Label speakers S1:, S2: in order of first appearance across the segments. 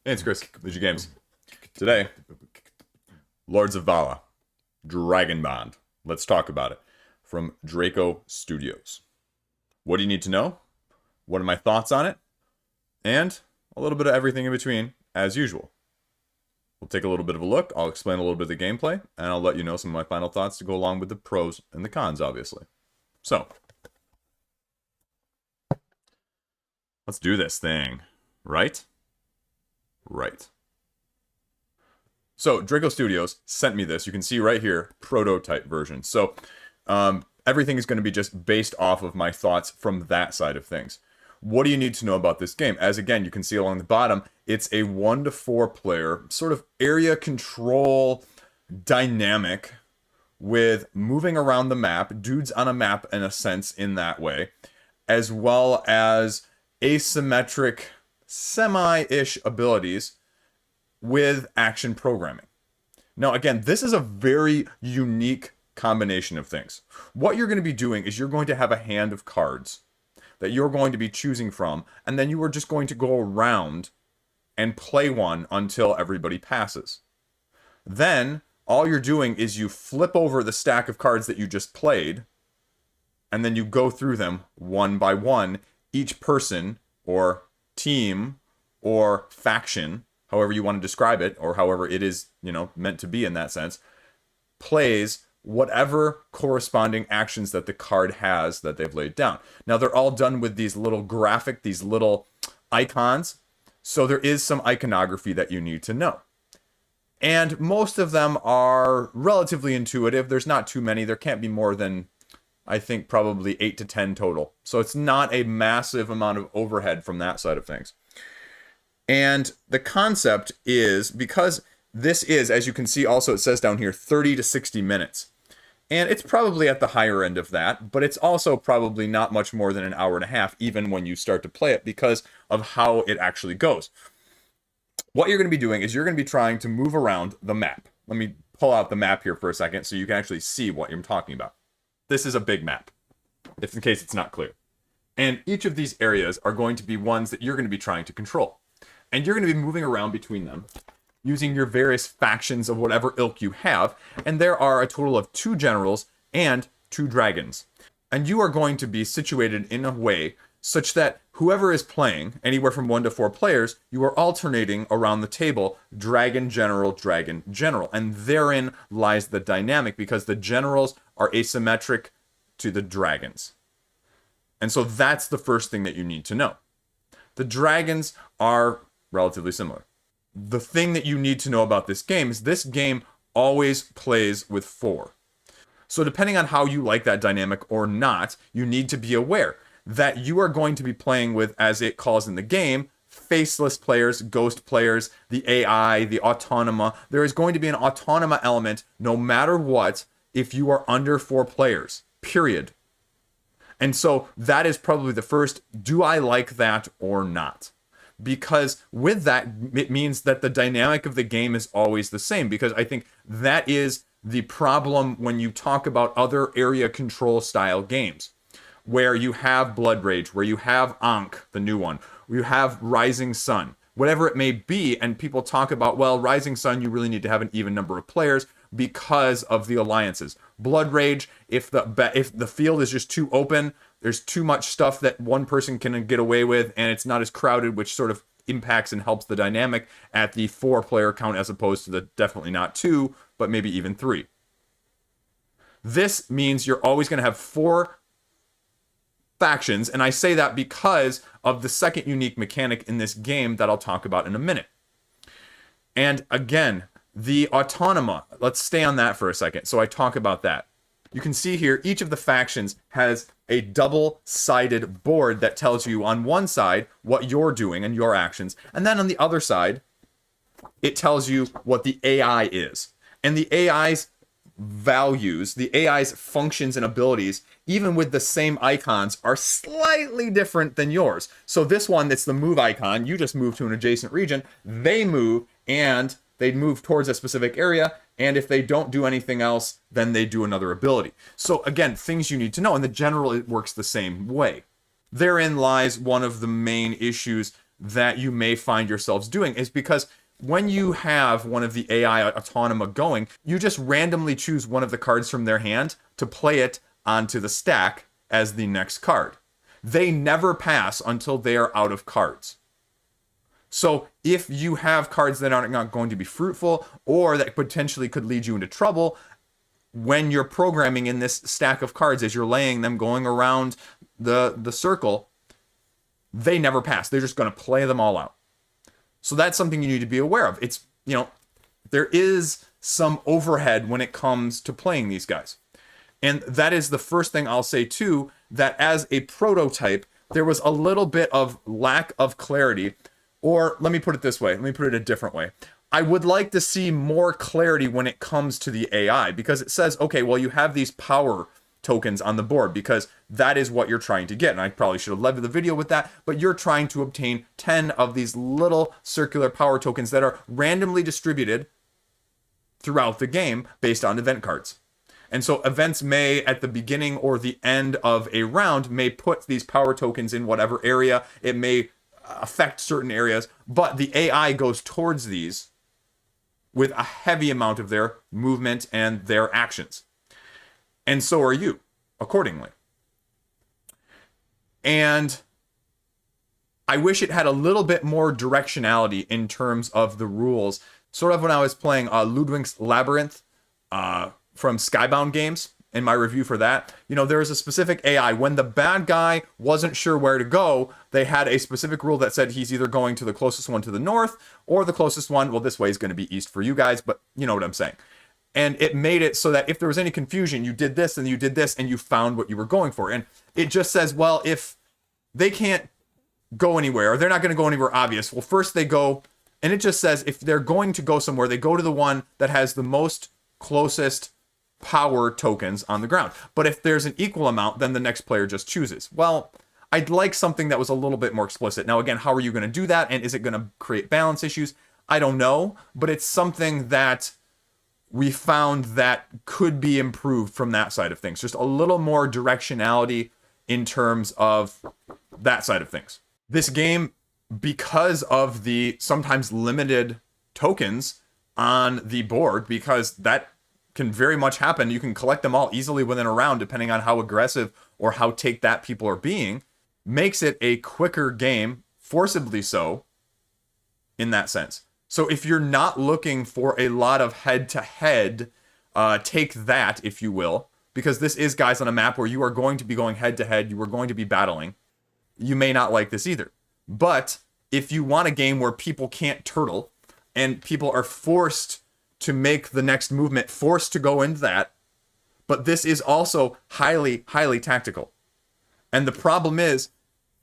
S1: Hey, it's Chris, Liege Games. Today, Lords of Vaala, Dragonbond. Let's talk about it. From Draco Studios. What do you need to know? What are my thoughts on it? And a little bit of everything in between, as usual. We'll take a little bit of a look, I'll explain a little bit of the gameplay, and I'll let you know some of my final thoughts to go along with the pros and the cons, obviously. So, let's do this thing. Right? Right. So, Draco Studios sent me this. You can see right here, prototype version. So, everything is going to be just based off of my thoughts from that side of things. What do you need to know about this game? As again, you can see along the bottom, it's a 1 to 4 player sort of area control dynamic with moving around the map, dudes on a map in a sense in that way, as well as asymmetric, semi-ish abilities with action programming. Now, again, this is a very unique combination of things. What you're going to be doing is you're going to have a hand of cards that you're going to be choosing from, and then you are just going to go around and play one until everybody passes. Then, all you're doing is you flip over the stack of cards that you just played, and then you go through them one by one. Each person, or team, or faction, however you want to describe it, or however it is, meant to be in that sense, plays whatever corresponding actions that the card has that they've laid down. Now, they're all done with these little graphic, these little icons, so there is some iconography that you need to know. And most of them are relatively intuitive. There's not too many. There can't be more than, I think, probably 8 to 10 total. So it's not a massive amount of overhead from that side of things. And the concept is, because this is, as you can see also it says down here, 30 to 60 minutes. And it's probably at the higher end of that, but it's also probably not much more than an hour and a half, even when you start to play it, because of how it actually goes. What you're going to be doing is you're going to be trying to move around the map. Let me pull out the map here for a second so you can actually see what I'm talking about. This is a big map, if in case it's not clear. And each of these areas are going to be ones that you're going to be trying to control. And you're going to be moving around between them, using your various factions of whatever ilk you have, and there are a total of 2 generals and 2 dragons. And you are going to be situated in a way such that whoever is playing, anywhere from 1 to 4 players, you are alternating around the table, dragon, general, and therein lies the dynamic, because the generals are asymmetric to the dragons. And so that's the first thing that you need to know. The dragons are relatively similar. The thing that you need to know about this game is this game always plays with 4. So depending on how you like that dynamic or not, you need to be aware that you are going to be playing with, as it calls in the game, faceless players, ghost players, the AI, the Automa. There is going to be an Automa element no matter what if you are under 4 players, period. And so that is probably the first, do I like that or not? Because with that, it means that the dynamic of the game is always the same, because I think that is the problem when you talk about other area control style games, where you have Blood Rage, where you have Ankh, the new one, where you have Rising Sun, whatever it may be, and people talk about, well, Rising Sun, you really need to have an even number of players because of the alliances. Blood Rage, if the field is just too open, there's too much stuff that one person can get away with, and it's not as crowded, which sort of impacts and helps the dynamic at the 4-player count, as opposed to the definitely not 2, but maybe even 3. This means you're always going to have 4 factions, and I say that because of the second unique mechanic in this game that I'll talk about in a minute. And again, the Automa, let's stay on that for a second, so I talk about that. You can see here, each of the factions has a double-sided board that tells you on one side what you're doing and your actions, and then on the other side, it tells you what the AI is. And the AI's values, the AI's functions and abilities, even with the same icons, are slightly different than yours. So this one, that's the move icon, you just move to an adjacent region, they move, and they move towards a specific area, and if they don't do anything else, then they do another ability. So again, things you need to know. In the general, it works the same way. Therein lies one of the main issues that you may find yourselves doing is because when you have one of the AI Automa going, you just randomly choose one of the cards from their hand to play it onto the stack as the next card. They never pass until they are out of cards. So if you have cards that are not going to be fruitful or that potentially could lead you into trouble, when you're programming in this stack of cards, as you're laying them going around the circle, they never pass. They're just going to play them all out. So that's something you need to be aware of. It's, there is some overhead when it comes to playing these guys. And that is the first thing I'll say too, that as a prototype, there was a little bit of lack of clarity. Or let me put it this way. Let me put it a different way. I would like to see more clarity when it comes to the AI, because it says, okay, well, you have these power tokens on the board because that is what you're trying to get. And I probably should have led the video with that, but you're trying to obtain 10 of these little circular power tokens that are randomly distributed throughout the game based on event cards. And so events may, at the beginning or the end of a round, may put these power tokens in whatever area. It may affect certain areas, but the AI goes towards these with a heavy amount of their movement and their actions. And so are you, accordingly. And I wish it had a little bit more directionality in terms of the rules. Sort of when I was playing Ludwig's Labyrinth from Skybound Games, in my review for that, there was a specific AI. When the bad guy wasn't sure where to go, they had a specific rule that said he's either going to the closest one to the north or the closest one, well, this way is going to be east for you guys, but you know what I'm saying. And it made it so that if there was any confusion, you did this and you did this and you found what you were going for. And it just says, well, if they can't go anywhere, or they're not going to go anywhere obvious, well, first they go, and it just says if they're going to go somewhere, they go to the one that has the most closest power tokens on the ground. But if there's an equal amount, then the next player just chooses. Well, I'd like something that was a little bit more explicit. Now, again, how are you going to do that? And is it going to create balance issues? I don't know, but it's something that we found that could be improved from that side of things. Just a little more directionality in terms of that side of things. This game, because of the sometimes limited tokens on the board, because that can very much happen. You can collect them all easily within a round, depending on how aggressive or how take that people are being, makes it a quicker game, forcibly so, in that sense. So if you're not looking for a lot of head-to-head, take that, if you will, because this is, guys, on a map where you are going to be going head-to-head, you are going to be battling, you may not like this either. But if you want a game where people can't turtle, and people are forced to make the next movement, forced to go into that, but this is also highly, highly tactical. And the problem is,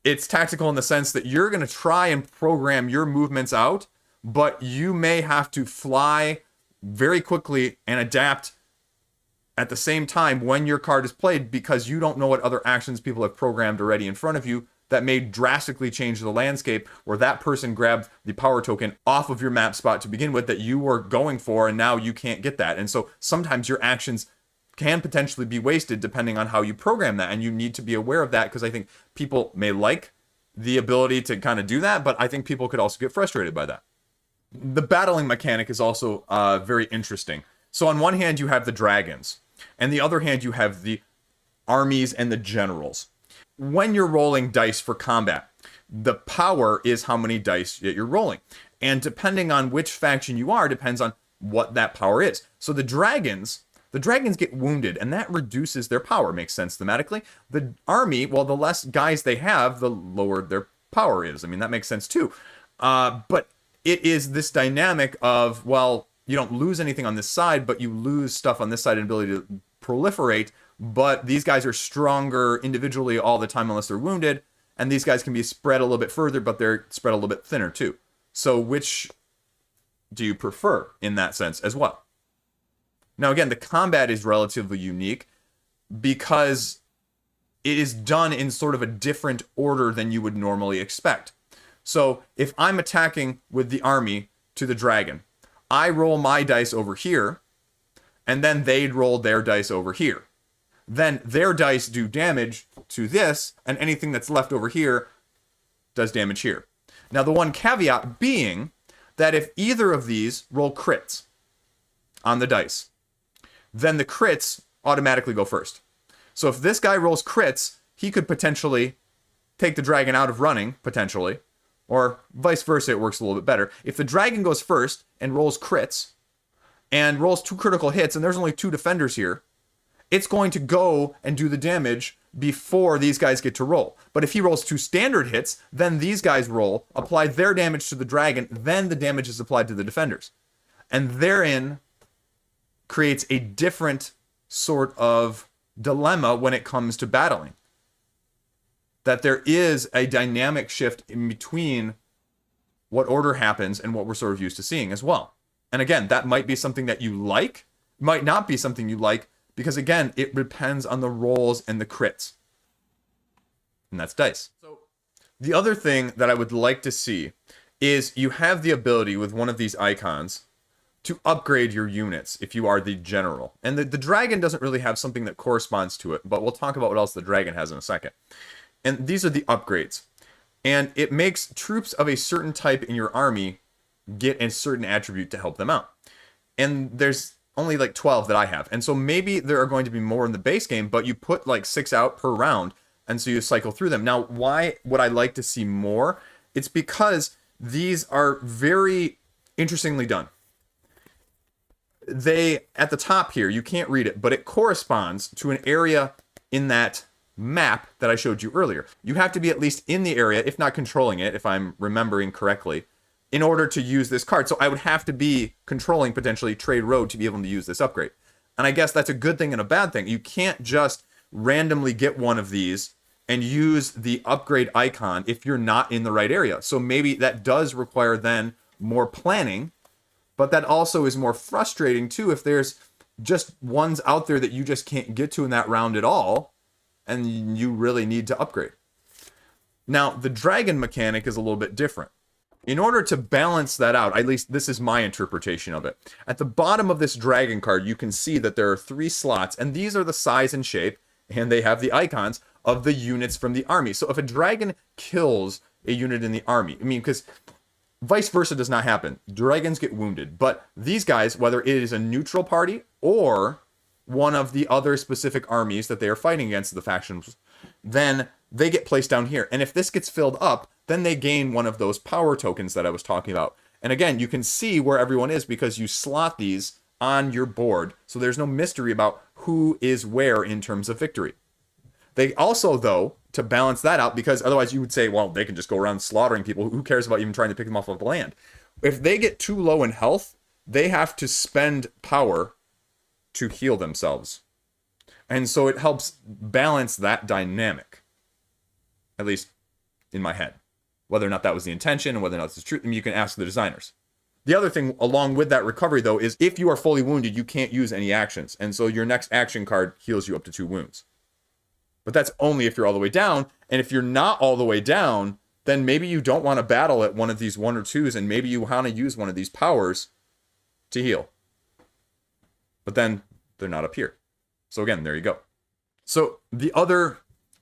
S1: it's tactical in the sense that you're going to try and program your movements out, but you may have to fly very quickly and adapt at the same time when your card is played, because you don't know what other actions people have programmed already in front of you that may drastically change the landscape, where that person grabbed the power token off of your map spot to begin with that you were going for, and now you can't get that. And so sometimes your actions can potentially be wasted depending on how you program that, and you need to be aware of that, because I think people may like the ability to kind of do that, but I think people could also get frustrated by that. The battling mechanic is also very interesting. So on one hand, you have the dragons, and the other hand, you have the armies and the generals. When you're rolling dice for combat, the power is how many dice that you're rolling. And depending on which faction you are, depends on what that power is. So the dragons get wounded, and that reduces their power. Makes sense thematically. The army, well, the less guys they have, the lower their power is. I mean, that makes sense too. But it is this dynamic of, well, you don't lose anything on this side, but you lose stuff on this side and ability to proliferate. But these guys are stronger individually all the time unless they're wounded. And these guys can be spread a little bit further, but they're spread a little bit thinner too. So which do you prefer in that sense as well? Now, again, the combat is relatively unique because it is done in sort of a different order than you would normally expect. So if I'm attacking with the army to the dragon, I roll my dice over here, and then they'd roll their dice over here. Then their dice do damage to this, and anything that's left over here does damage here. Now, the one caveat being that if either of these roll crits on the dice, then the crits automatically go first. So if this guy rolls crits, he could potentially take the dragon out of running, potentially, or vice versa, it works a little bit better. If the dragon goes first and rolls crits, and rolls 2 critical hits, and there's only 2 defenders here, it's going to go and do the damage before these guys get to roll. But if he rolls 2 standard hits, then these guys roll, apply their damage to the dragon, then the damage is applied to the defenders. And therein creates a different sort of dilemma when it comes to battling. That there is a dynamic shift in between what order happens and what we're sort of used to seeing as well. And again, that might be something that you like, might not be something you like, because again, it depends on the rolls and the crits. And that's dice. So the other thing that I would like to see is you have the ability with one of these icons to upgrade your units if you are the general. And the dragon doesn't really have something that corresponds to it, but we'll talk about what else the dragon has in a second. And these are the upgrades. And it makes troops of a certain type in your army get a certain attribute to help them out. And there's only like 12 that I have. And so maybe there are going to be more in the base game, but you put like 6 out per round, and so you cycle through them. Now, why would I like to see more? It's because these are very interestingly done. They, at the top here, you can't read it, but it corresponds to an area in that map that I showed you earlier. You have to be at least in the area, if not controlling it, if I'm remembering correctly, in order to use this card. So I would have to be controlling potentially Trade Road to be able to use this upgrade. And I guess that's a good thing and a bad thing. You can't just randomly get one of these and use the upgrade icon if you're not in the right area. So maybe that does require then more planning, but that also is more frustrating too if there's just ones out there that you just can't get to in that round at all, and you really need to upgrade. Now, the dragon mechanic is a little bit different. In order to balance that out, at least this is my interpretation of it, at the bottom of this dragon card, you can see that there are 3 slots, and these are the size and shape, and they have the icons of the units from the army. So if a dragon kills a unit in the army, I mean, because vice versa does not happen. Dragons get wounded, but these guys, whether it is a neutral party or one of the other specific armies that they are fighting against, the factions, then they get placed down here. And if this gets filled up, then they gain one of those power tokens that I was talking about. And again, you can see where everyone is because you slot these on your board. So there's no mystery about who is where in terms of victory. They also, though, to balance that out, because otherwise you would say, well, they can just go around slaughtering people. Who cares about even trying to pick them off of the land? If they get too low in health, they have to spend power to heal themselves. And so it helps balance that dynamic. At least in my head. Whether or not that was the intention and whether or not this is true, I mean, you can ask the designers. The other thing along with that recovery, though, is if you are fully wounded, you can't use any actions. And so your next action card heals you up to 2 wounds. But that's only if you're all the way down. And if you're not all the way down, then maybe you don't want to battle at one of these 1 or 2s, and maybe you want to use one of these powers to heal. But then they're not up here. So again, there you go. So the other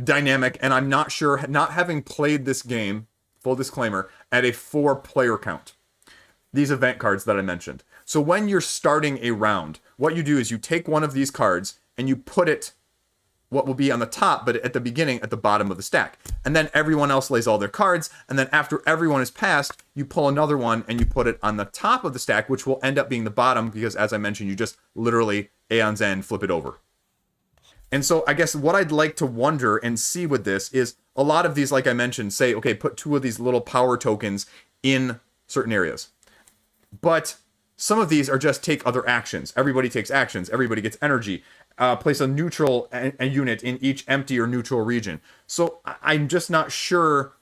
S1: dynamic, and I'm not sure, not having played this game, full disclaimer, at a 4-player count. These event cards that I mentioned. So when you're starting a round, what you do is you take one of these cards and you put it what will be on the top, but at the beginning, at the bottom of the stack. And then everyone else lays all their cards, and then after everyone is passed, you pull another one and you put it on the top of the stack, which will end up being the bottom, because as I mentioned, you just literally Aeon's End flip it over. And so I guess what I'd like to wonder and see with this is a lot of these, like I mentioned, say, okay, put 2 of these little power tokens in certain areas. But some of these are just take other actions. Everybody takes actions. Everybody gets energy. Place a neutral a unit in each empty or neutral region. So I'm just not sure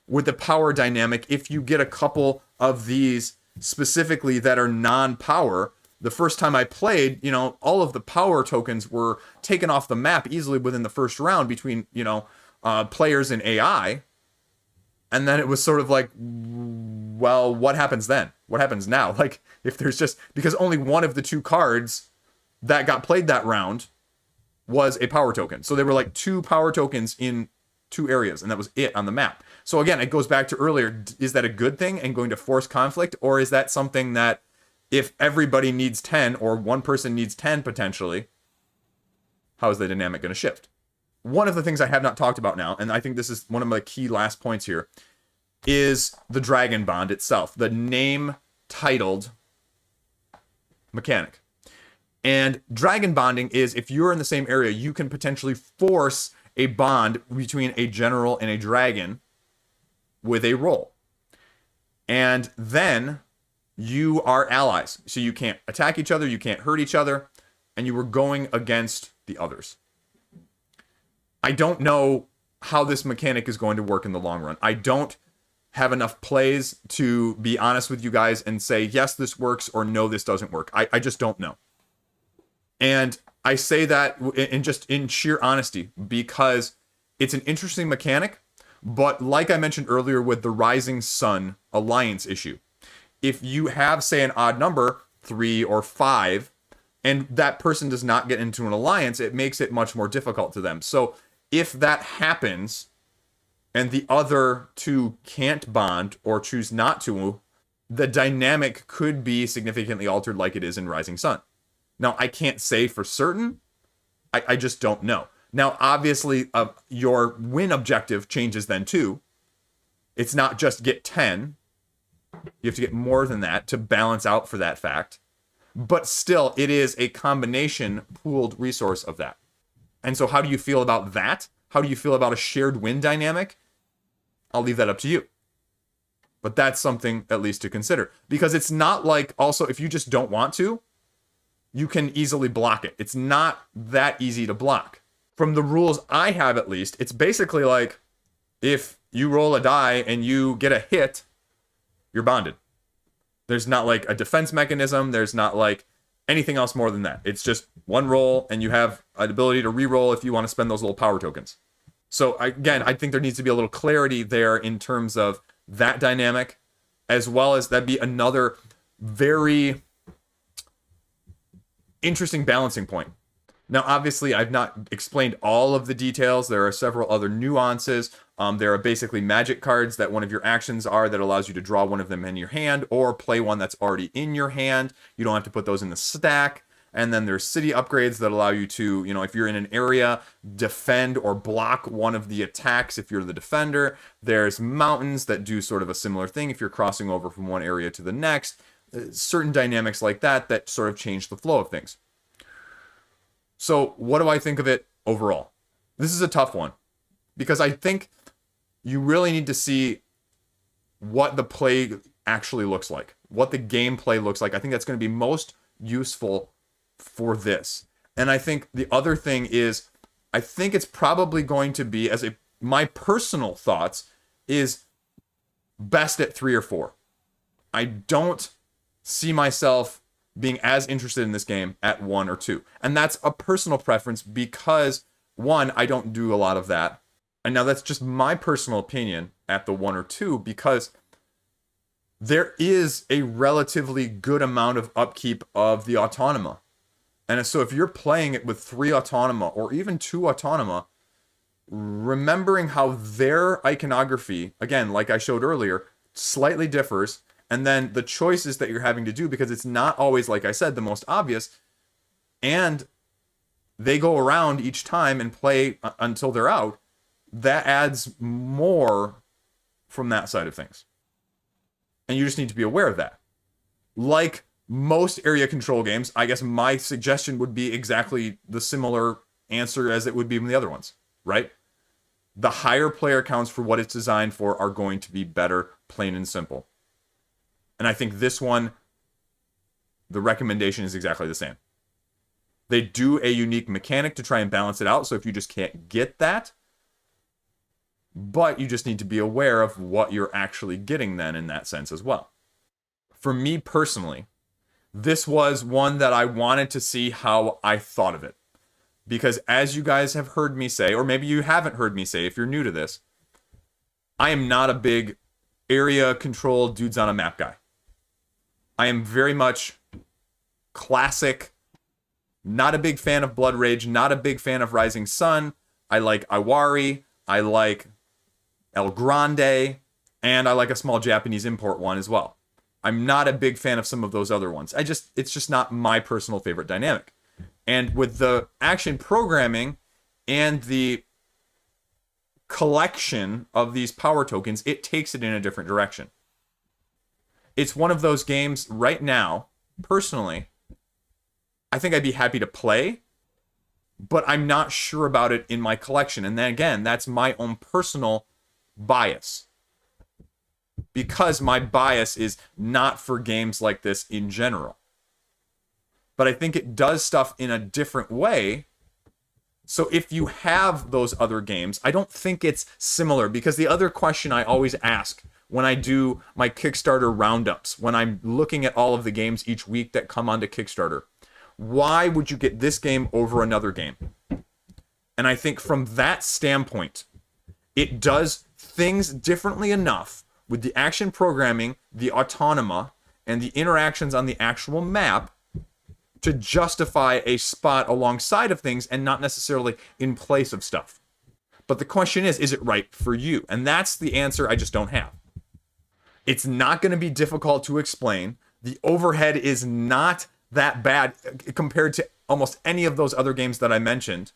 S1: with the power dynamic if you get a couple of these specifically that are non-power. The first time I played, you know, all of the power tokens were taken off the map easily within the first round between, you know, players and AI. And then it was sort of like, well, what happens then? What happens now? Like, if there's just, because only one of the 2 cards that got played that round was a power token. So there were like 2 power tokens in 2 areas, and that was it on the map. So again, it goes back to earlier, is that a good thing and going to force conflict, or is that something that if everybody needs 10 or one person needs 10 potentially, how is the dynamic going to shift? One of the things I have not talked about now, and I think this is one of my key last points here, is the Dragonbond itself, the name titled mechanic. And dragon bonding is, if you're in the same area, you can potentially force a bond between a general and a dragon with a roll. And then you are allies. So you can't attack each other, you can't hurt each other, and you were going against the others. I don't know how this mechanic is going to work in the long run. I don't have enough plays to be honest with you guys and say, yes, this works, or no, this doesn't work. I just don't know. And I say that in sheer honesty because it's an interesting mechanic, but like I mentioned earlier with the Rising Sun alliance issue, if you have, say, an odd number, 3 or 5, and that person does not get into an alliance, it makes it much more difficult to them. So if that happens and the other 2 can't bond or choose not to, the dynamic could be significantly altered like it is in Rising Sun. Now, I can't say for certain. I just don't know. Now, obviously, your win objective changes then too. It's not just get 10. You have to get more than that to balance out for that fact. But still, it is a combination pooled resource of that. And so how do you feel about that? How do you feel about a shared win dynamic? I'll leave that up to you. But that's something at least to consider. Because it's not like, also, if you just don't want to, you can easily block it. It's not that easy to block. From the rules I have, at least, it's basically like, if you roll a die and you get a hit, you're bonded. There's not like a defense mechanism. There's not like anything else more than that. It's just one roll, and you have an ability to re-roll if you want to spend those little power tokens. So again, I think there needs to be a little clarity there in terms of that dynamic, as well as that'd be another very interesting balancing point. Now, obviously, I've not explained all of the details. There are several other nuances. There are basically magic cards that one of your actions are that allows you to draw one of them in your hand or play one that's already in your hand. You don't have to put those in the stack. And then there's city upgrades that allow you to, if you're in an area, defend or block one of the attacks if you're the defender. There's mountains that do sort of a similar thing if you're crossing over from one area to the next. Certain dynamics like that sort of change the flow of things. So what do I think of it overall? This is a tough one because I think you really need to see what the play actually looks like, what the gameplay looks like. I think that's going to be most useful for this. And I think the other thing is, I think it's probably going to be, my personal thoughts, is best at 3 or 4. I don't see myself being as interested in this game at 1 or 2. And that's a personal preference because, 1, I don't do a lot of that. And now that's just my personal opinion at the 1 or 2 because there is a relatively good amount of upkeep of the Automa. And so if you're playing it with 3 Automa or even 2 Automa, remembering how their iconography, again, like I showed earlier, slightly differs, and then the choices that you're having to do, because it's not always, like I said, the most obvious, and they go around each time and play until they're out, that adds more from that side of things. And you just need to be aware of that. Like most area control games, I guess my suggestion would be exactly the similar answer as it would be in the other ones, right? The higher player counts for what it's designed for are going to be better, plain and simple. And I think this one, the recommendation is exactly the same. They do a unique mechanic to try and balance it out, so if you just can't get that, but you just need to be aware of what you're actually getting then in that sense as well. For me personally, this was one that I wanted to see how I thought of it. Because as you guys have heard me say, or maybe you haven't heard me say if you're new to this, I am not a big area control dudes on a map guy. I am very much classic, not a big fan of Blood Rage, not a big fan of Rising Sun. I like Iwari. I like El Grande, and I like a small Japanese import one as well. I'm not a big fan of some of those other ones. It's just not my personal favorite dynamic. And with the action programming and the collection of these power tokens, it takes it in a different direction. It's one of those games right now, personally, I think I'd be happy to play, but I'm not sure about it in my collection. And then again, that's my own personal bias. Because my bias is not for games like this in general. But I think it does stuff in a different way. So if you have those other games, I don't think it's similar, because the other question I always ask when I do my Kickstarter roundups, when I'm looking at all of the games each week that come onto Kickstarter, why would you get this game over another game? And I think from that standpoint, it does things differently enough with the action programming, the Automa, and the interactions on the actual map to justify a spot alongside of things and not necessarily in place of stuff. But the question is it right for you? And that's the answer I just don't have. It's not going to be difficult to explain. The overhead is not that bad compared to almost any of those other games that I mentioned,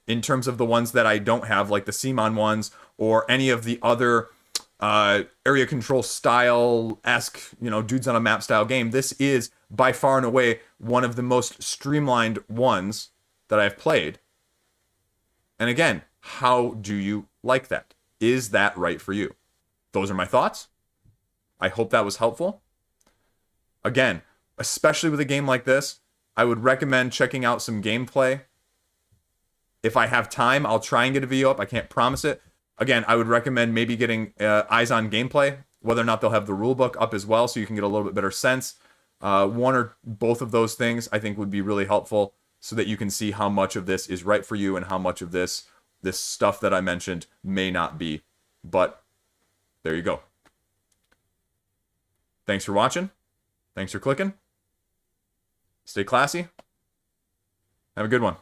S1: in terms of the ones that I don't have, like the CMON ones or any of the other area control style-esque, dudes on a map style game. This is by far and away one of the most streamlined ones that I've played. And again, how do you like that? Is that right for you? Those are my thoughts. I hope that was helpful. Again, especially with a game like this, I would recommend checking out some gameplay. If I have time, I'll try and get a video up. I can't promise it. Again, I would recommend maybe getting eyes on gameplay, whether or not they'll have the rulebook up as well, so you can get a little bit better sense. One or both of those things I think would be really helpful, so that you can see how much of this is right for you and how much of this stuff that I mentioned may not be. But there you go. Thanks for watching. Thanks for clicking. Stay classy. Have a good one.